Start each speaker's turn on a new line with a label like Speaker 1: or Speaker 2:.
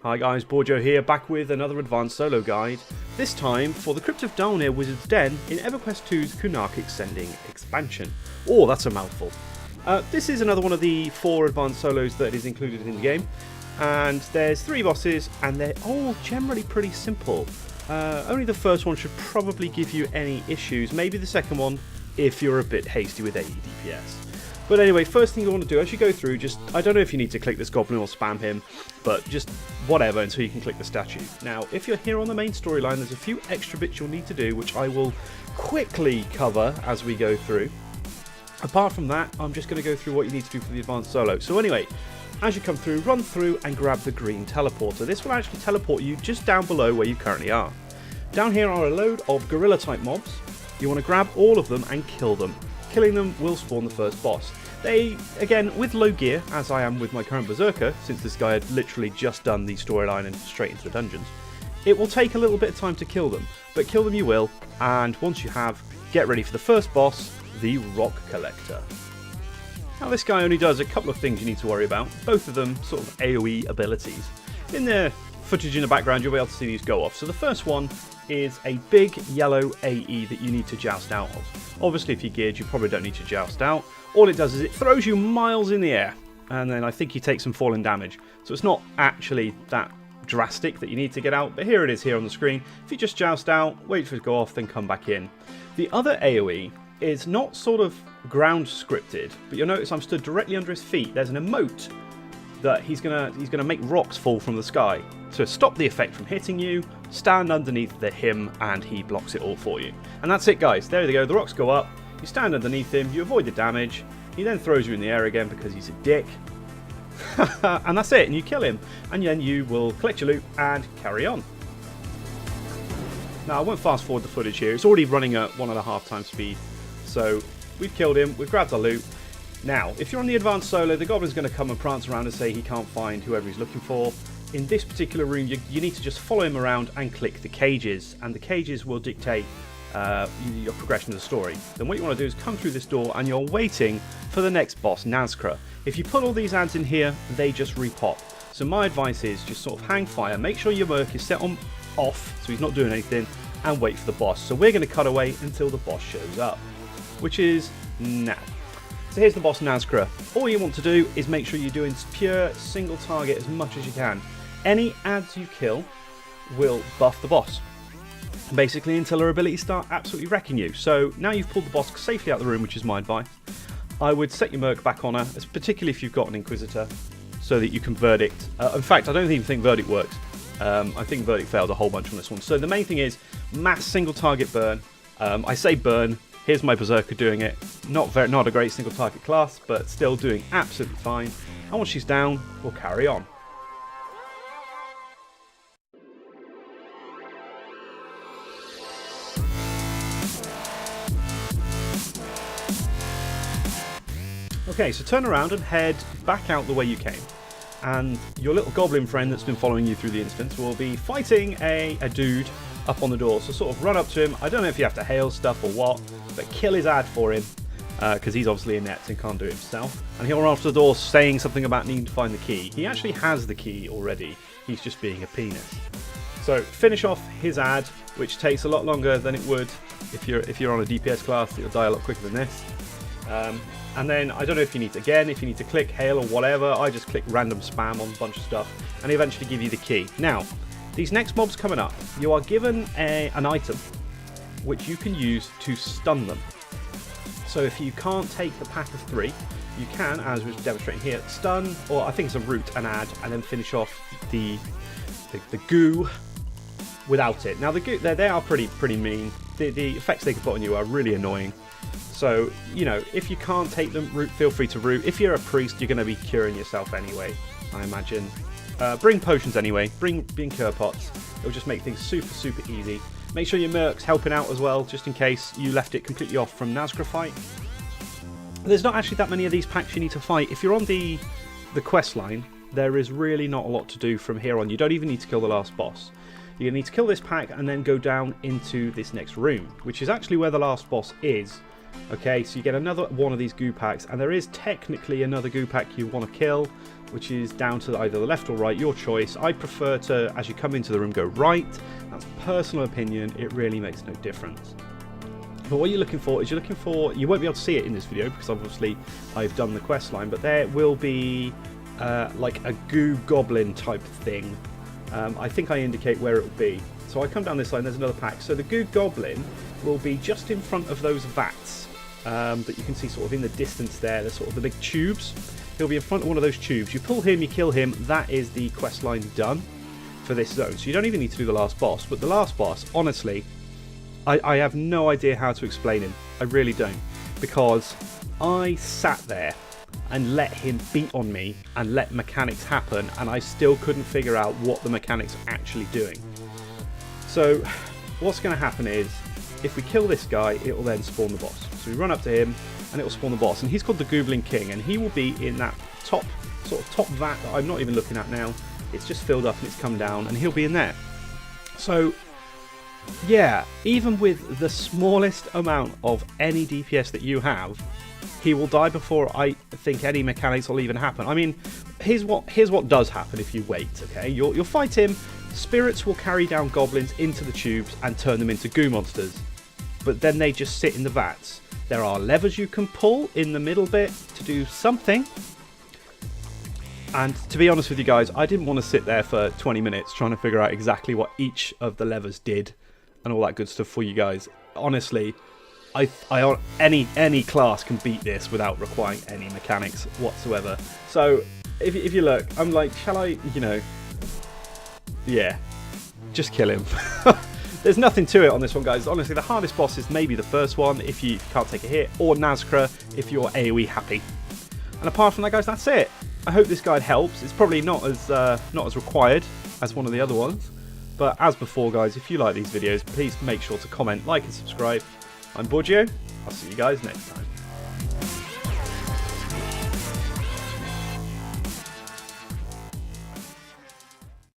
Speaker 1: Hi guys, Borjo here, back with another advanced solo guide, this time for the Crypt of Dalnir Wizard's Den in Everquest 2's Kunark Extending Expansion. Oh, that's a mouthful. This is another one of the 4 advanced solos that is included in the game, and there's 3 bosses, and they're all generally pretty simple. Only the first one should probably give you any issues, maybe the second one if you're a bit hasty with AE DPS. But anyway, first thing you want to do as you go through, I don't know if you need to click this goblin or spam him, but just whatever until you can click the statue. Now, if you're here on the main storyline, there's a few extra bits you'll need to do, which I will quickly cover as we go through. Apart from that, I'm just going to go through what you need to do for the advanced solo. So anyway, as you come through, run through and grab the green teleporter. This will actually teleport you just down below where you currently are. Down here are a load of gorilla type mobs. You want to grab all of them and kill them. Killing them will spawn the first boss. They, again, with low gear, as I am with my current Berserker, since this guy had literally just done the storyline and straight into the dungeons, it will take a little bit of time to kill them, but kill them you will, and once you have, get ready for the first boss, the Rock Collector. Now this guy only does a couple of things you need to worry about, both of them sort of AoE abilities. In the footage in the background you'll be able to see these go off. So the first one is a big yellow AE that you need to joust out of. Obviously if you're geared you probably don't need to joust out. All it does is it throws you miles in the air, and then I think you take some falling damage. So it's not actually that drastic that you need to get out, but here it is here on the screen. If you just joust out, wait for it to go off, then come back in. The other AoE is not sort of ground scripted, but you'll notice I'm stood directly under his feet. There's an emote that he's gonna make rocks fall from the sky. To stop the effect from hitting you, stand underneath him and he blocks it all for you. And that's it guys, there they go, the rocks go up, you stand underneath him, you avoid the damage, he then throws you in the air again because he's a dick. And that's it, and you kill him. And then you will collect your loot and carry on. Now I won't fast forward the footage here, it's already running at 1.5 times speed. So we've killed him, we've grabbed our loot. Now, if you're on the advanced solo, the goblin's going to come and prance around and say he can't find whoever he's looking for. In this particular room, you need to just follow him around and click the cages, and the cages will dictate your progression of the story. Then what you want to do is come through this door, and you're waiting for the next boss, Nazcra. If you put all these ads in here, they just repop. So my advice is just sort of hang fire, make sure your merc is set on off, so he's not doing anything, and wait for the boss. So we're going to cut away until the boss shows up, which is now. So here's the boss Nazcra. All you want to do is make sure you're doing pure single target as much as you can. Any ads you kill will buff the boss, basically until her abilities start absolutely wrecking you. So now you've pulled the boss safely out of the room, which is my advice, I would set your merc back on her, particularly if you've got an Inquisitor, so that you can verdict. In fact, I don't even think verdict works. I think verdict failed a whole bunch on this one. So the main thing is mass single target burn. I say burn. Here's my Berserker doing it. Not a great single target class, but still doing absolutely fine. And once she's down, we'll carry on. Okay, so turn around and head back out the way you came. And your little goblin friend that's been following you through the instance will be fighting a dude up on the door. So sort of run up to him. I don't know if you have to hail stuff or what, but kill his ad for him, because he's obviously inept and can't do it himself. And he'll run off to the door saying something about needing to find the key. He actually has the key already, he's just being a penis. So finish off his ad, which takes a lot longer than it would if you're on a DPS class. It'll die a lot quicker than this. And then, I don't know if you need to click hail or whatever. I just click random spam on a bunch of stuff, and they eventually give you the key. Now, these next mobs coming up, you are given an item which you can use to stun them. So if you can't take the pack of 3, you can, as we're demonstrating here, stun, or I think it's a root, an ad, and then finish off the goo without it. Now the goo, they are pretty mean. The effects they can put on you are really annoying. So, you know, if you can't take them, root, feel free to root. If you're a priest, you're going to be curing yourself anyway, I imagine. Bring potions anyway, bring cure pots. It'll just make things super easy. Make sure your merc's helping out as well, just in case you left it completely off from Nazcra fight. There's not actually that many of these packs you need to fight. If you're on the quest line, there is really not a lot to do from here on. You don't even need to kill the last boss. You're going to need to kill this pack and then go down into this next room, which is actually where the last boss is. Okay, so you get another one of these goo packs, and there is technically another goo pack you want to kill, which is down to either the left or right, your choice. I prefer to, as you come into the room, go right. That's personal opinion, it really makes no difference. But what you're looking for is you won't be able to see it in this video because obviously I've done the quest line, but there will be like a goo goblin type thing. I think I indicate where it will be. So I come down this line, there's another pack. So the goo goblin will be just in front of those vats that you can see sort of in the distance there. They're sort of the big tubes. He'll be in front of one of those tubes. You pull him, you kill him. That is the quest line done for this zone. So you don't even need to do the last boss. But the last boss, honestly, I have no idea how to explain him. I really don't. Because I sat there and let him beat on me and let mechanics happen, and I still couldn't figure out what the mechanics are actually doing. So what's going to happen is, if we kill this guy, it will then spawn the boss. So we run up to him and it will spawn the boss, and he's called the Goblin King, and he will be in that top vat that I'm not even looking at now. It's just filled up and it's come down, and he'll be in there. So yeah, even with the smallest amount of any DPS that you have, he will die before I think any mechanics will even happen. I mean, here's what does happen if you wait, okay? You'll fight him, spirits will carry down goblins into the tubes and turn them into goo monsters. But then they just sit in the vats. There are levers you can pull in the middle bit to do something. And to be honest with you guys, I didn't want to sit there for 20 minutes trying to figure out exactly what each of the levers did and all that good stuff for you guys. Honestly, any class can beat this without requiring any mechanics whatsoever. So if you look, I'm like, shall I, yeah, just kill him. There's nothing to it on this one, guys. Honestly, the hardest boss is maybe the first one if you can't take a hit, or Nazca if you're AoE happy. And apart from that, guys, that's it. I hope this guide helps. It's probably not as required as one of the other ones. But as before, guys, if you like these videos, please make sure to comment, like and subscribe. I'm Borgio. I'll see you guys next time.